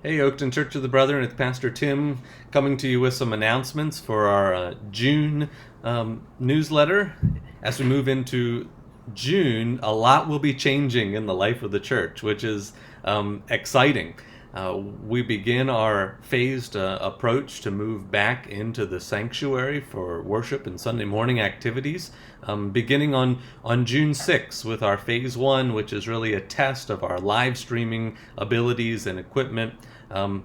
Hey, Oakton Church of the Brethren, it's Pastor Tim coming to you with some announcements for our June newsletter. As we move into June, a lot will be changing in the life of the church, which is exciting. We begin our phased approach to move back into the sanctuary for worship and Sunday morning activities, beginning on June 6th with our phase one, which is really a test of our live streaming abilities and equipment.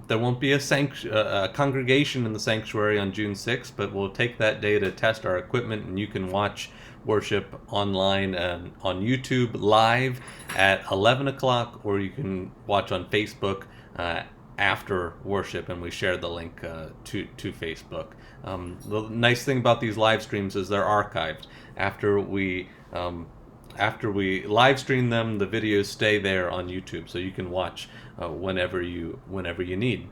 There won't be a congregation in the sanctuary on June 6th, but we'll take that day to test our equipment, and you can watch worship online on YouTube live at 11 o'clock, or you can watch on Facebook after worship, and we share the link to Facebook. The nice thing about these live streams is they're archived. After we live stream them, the videos stay there on YouTube, so you can watch whenever you need.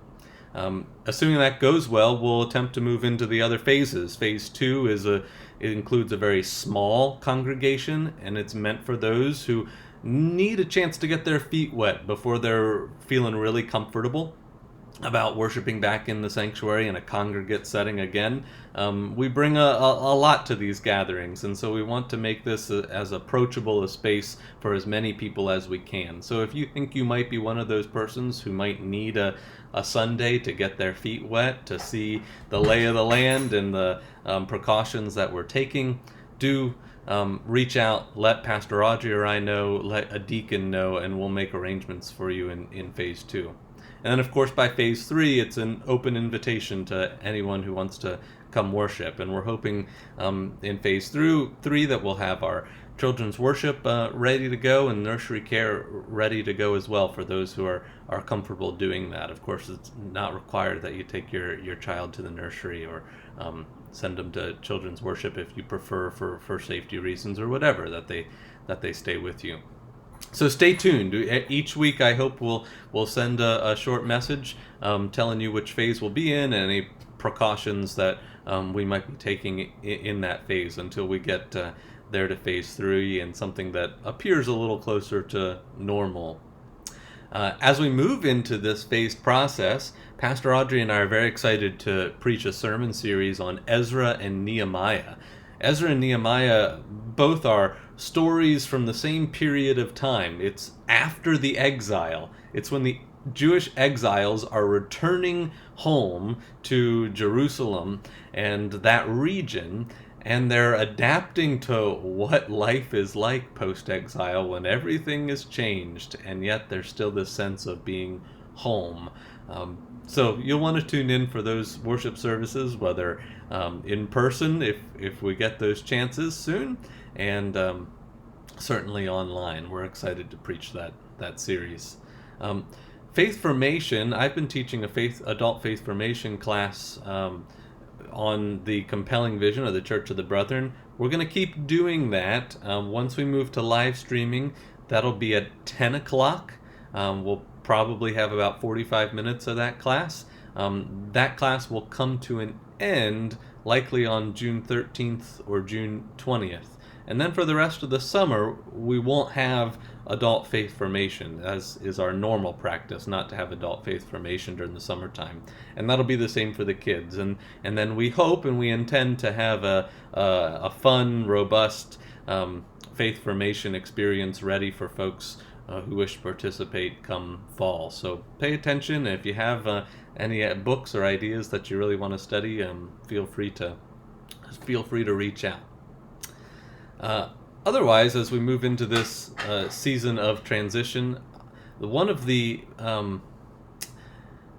Assuming that goes well, we'll attempt to move into the other phases. Phase 2 it includes a very small congregation, and it's meant for those who need a chance to get their feet wet before they're feeling really comfortable about worshiping back in the sanctuary in a congregate setting again. We bring a lot to these gatherings, and so we want to make this as approachable a space for as many people as we can. So if you think you might be one of those persons who might need a Sunday to get their feet wet, to see the lay of the land and the precautions that we're taking, do reach out, let Pastor Audrey or I know, let a deacon know, and we'll make arrangements for you in phase 2. And then, of course, by phase 3, it's an open invitation to anyone who wants to come worship. And we're hoping in phase 3 that we'll have our children's worship ready to go and nursery care ready to go as well for those who are comfortable doing that. Of course, it's not required that you take your child to the nursery or send them to children's worship if you prefer for safety reasons or whatever, that they stay with you. So stay tuned. Each week I hope we'll send a short message telling you which phase we'll be in and any precautions that we might be taking in that phase until we get there to phase 3 and something that appears a little closer to normal. As we move into this phased process, Pastor Audrey and I are very excited to preach a sermon series on Ezra and Nehemiah. Ezra and Nehemiah both are stories from the same period of time. It's after the exile. It's when the Jewish exiles are returning home to Jerusalem and that region, and they're adapting to what life is like post-exile when everything is changed, and yet there's still this sense of being home. So you'll want to tune in for those worship services, whether in person if we get those chances soon, and certainly online. We're excited to preach that series. Faith formation. I've been teaching adult faith formation class on the compelling vision of the Church of the Brethren. We're going to keep doing that. Once we move to live streaming, that'll be at 10 o'clock. We'll probably have about 45 minutes of that class. That class will come to an end likely on June 13th or June 20th. And then for the rest of the summer, we won't have adult faith formation, as is our normal practice, not to have adult faith formation during the summertime. And that'll be the same for the kids. And then we hope and we intend to have a fun, robust faith formation experience ready for folks who wish to participate come fall. So pay attention. If you have any books or ideas that you really want to study, feel free to reach out. Otherwise, as we move into this season of transition, one of the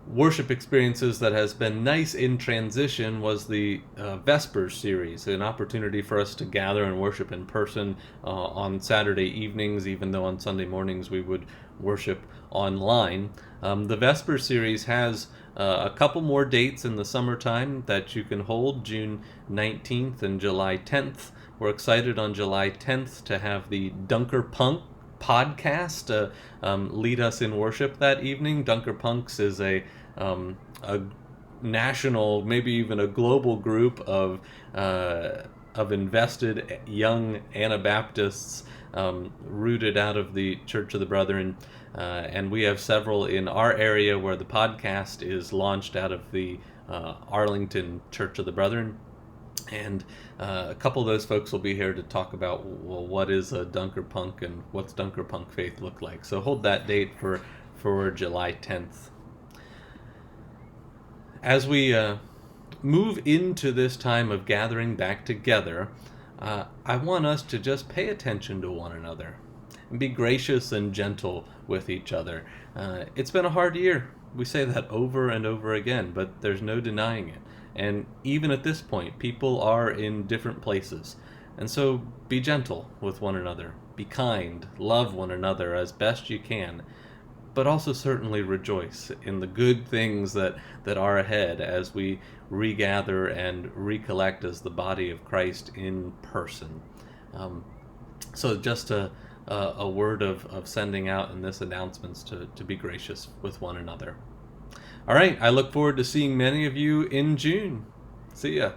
worship experiences that has been nice in transition was the Vespers series, an opportunity for us to gather and worship in person on Saturday evenings, even though on Sunday mornings we would worship online. The Vespers series has a couple more dates in the summertime that you can hold, June 19th and July 10th. We're excited on July 10th to have the Dunker Punk podcast lead us in worship that evening. Dunker Punks is a national, maybe even a global group of of invested young Anabaptists rooted out of the Church of the Brethren. And we have several in our area where the podcast is launched out of the Arlington Church of the Brethren. And a couple of those folks will be here to talk about, well, what is a Dunkerpunk and what's Dunkerpunk faith look like. So hold that date for July 10th. As we move into this time of gathering back together, I want us to just pay attention to one another and be gracious and gentle with each other. It's been a hard year. We say that over and over again, but there's no denying it. And even at this point, people are in different places. And so be gentle with one another. Be kind. Love one another as best you can. But also certainly rejoice in the good things that are ahead as we regather and recollect as the body of Christ in person. So just a word of sending out in this announcements to be gracious with one another. All right, I look forward to seeing many of you in June. See ya.